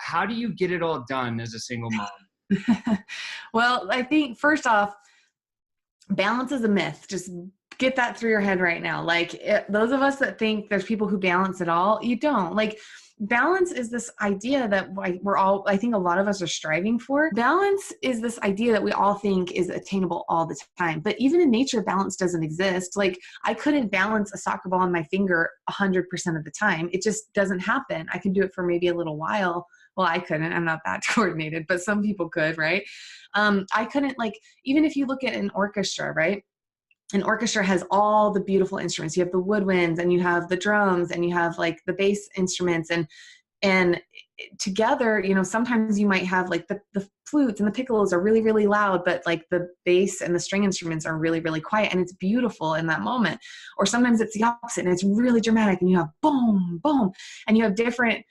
how do you get it all done as a single mom? Well, I think first off, balance is a myth. Just get that through your head right now. Those of us that think there's people who balance it all, you don't. Balance is this idea that I think a lot of us are striving for. Balance is this idea that we all think is attainable all the time. But even in nature, balance doesn't exist. I couldn't balance a soccer ball on my finger 100% of the time. It just doesn't happen. I can do it for maybe a little while. Well, I couldn't. I'm not that coordinated, but some people could, right? I couldn't, even if you look at an orchestra, right? An orchestra has all the beautiful instruments. You have the woodwinds and you have the drums and you have the bass instruments and together, sometimes you might have the flutes and the piccolos are really, really loud, but the bass and the string instruments are really, really quiet and it's beautiful in that moment. Or sometimes it's the opposite and it's really dramatic and you have boom, boom, and you have different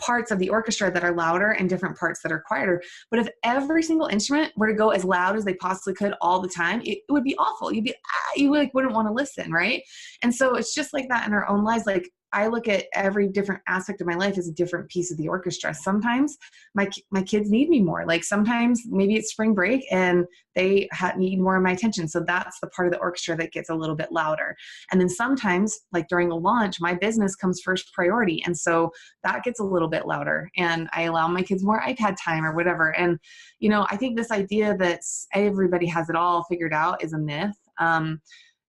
parts of the orchestra that are louder and different parts that are quieter. But if every single instrument were to go as loud as they possibly could all the time, it would be awful. You wouldn't want to listen, right? And so it's just like that in our own lives. I look at every different aspect of my life as a different piece of the orchestra. Sometimes my kids need me more. Sometimes maybe it's spring break and they need more of my attention. So that's the part of the orchestra that gets a little bit louder. And then sometimes during a launch, my business comes first priority. And so that gets a little bit louder and I allow my kids more iPad time or whatever. And, I think this idea that everybody has it all figured out is a myth. I'm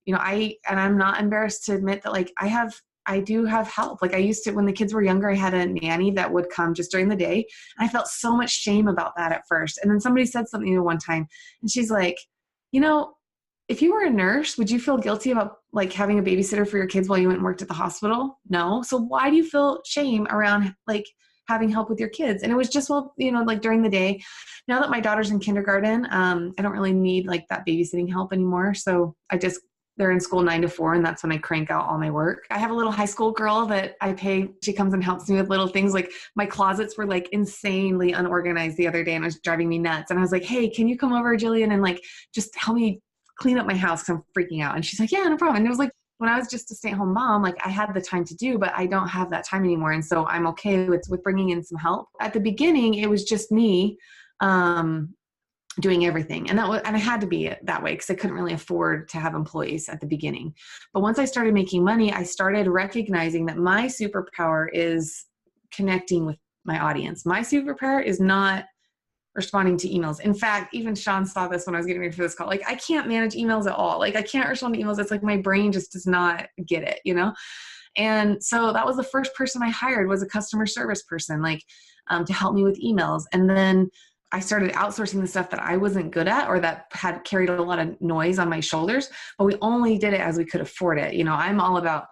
not embarrassed to admit that I do have help. I used to, when the kids were younger, I had a nanny that would come just during the day. And I felt so much shame about that at first. And then somebody said something to me one time and she's like, if you were a nurse, would you feel guilty about having a babysitter for your kids while you went and worked at the hospital? No. So why do you feel shame around having help with your kids? And it was just, during the day. Now that my daughter's in kindergarten, I don't really need that babysitting help anymore. So they're in school 9 to 4 and that's when I crank out all my work. I have a little high school girl that I pay. She comes and helps me with little things. My closets were insanely unorganized the other day and it was driving me nuts. And I was like, hey, can you come over, Jillian, and just help me clean up my house because I'm freaking out. And she's like, yeah, no problem. And it was when I was just a stay-at-home mom, I had the time to do, but I don't have that time anymore. And so I'm okay with bringing in some help. At the beginning, it was just me, doing everything. And I had to be that way because I couldn't really afford to have employees at the beginning. But once I started making money, I started recognizing that my superpower is connecting with my audience. My superpower is not responding to emails. In fact, even Sean saw this when I was getting ready for this call. I can't manage emails at all. I can't respond to emails. It's my brain just does not get it, And so that was the first person I hired, was a customer service person, to help me with emails. And then I started outsourcing the stuff that I wasn't good at or that had carried a lot of noise on my shoulders, but we only did it as we could afford it. I'm all about,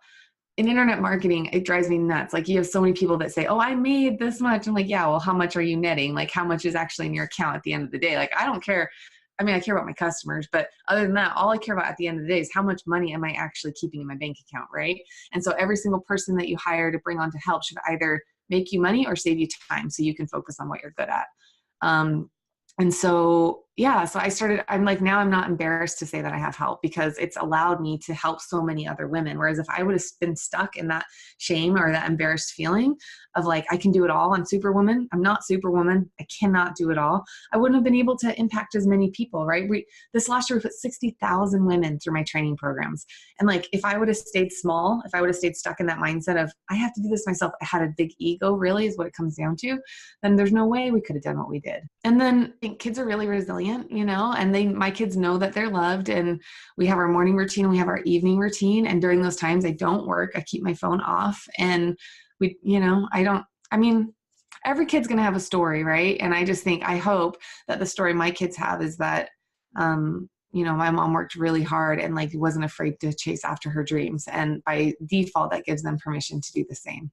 in internet marketing, it drives me nuts. You have so many people that say, oh, I made this much. I'm yeah, well, how much are you netting? How much is actually in your account at the end of the day? I don't care. I mean, I care about my customers, but other than that, all I care about at the end of the day is how much money am I actually keeping in my bank account, right? And so every single person that you hire to bring on to help should either make you money or save you time so you can focus on what you're good at. And so, yeah, so now I'm not embarrassed to say that I have help because it's allowed me to help so many other women. Whereas if I would have been stuck in that shame or that embarrassed feeling of I can do it all, I'm Superwoman. I'm not Superwoman. I cannot do it all. I wouldn't have been able to impact as many people, right? This last year we put 60,000 women through my training programs. And if I would have stayed small, if I would have stayed stuck in that mindset of I have to do this myself, I had a big ego really is what it comes down to, then there's no way we could have done what we did. And then I think kids are really resilient, and my kids know that they're loved, and we have our morning routine and we have our evening routine. And during those times I don't work. I keep my phone off and every kid's going to have a story, right? And I hope that the story my kids have is that, my mom worked really hard and wasn't afraid to chase after her dreams. And by default, that gives them permission to do the same.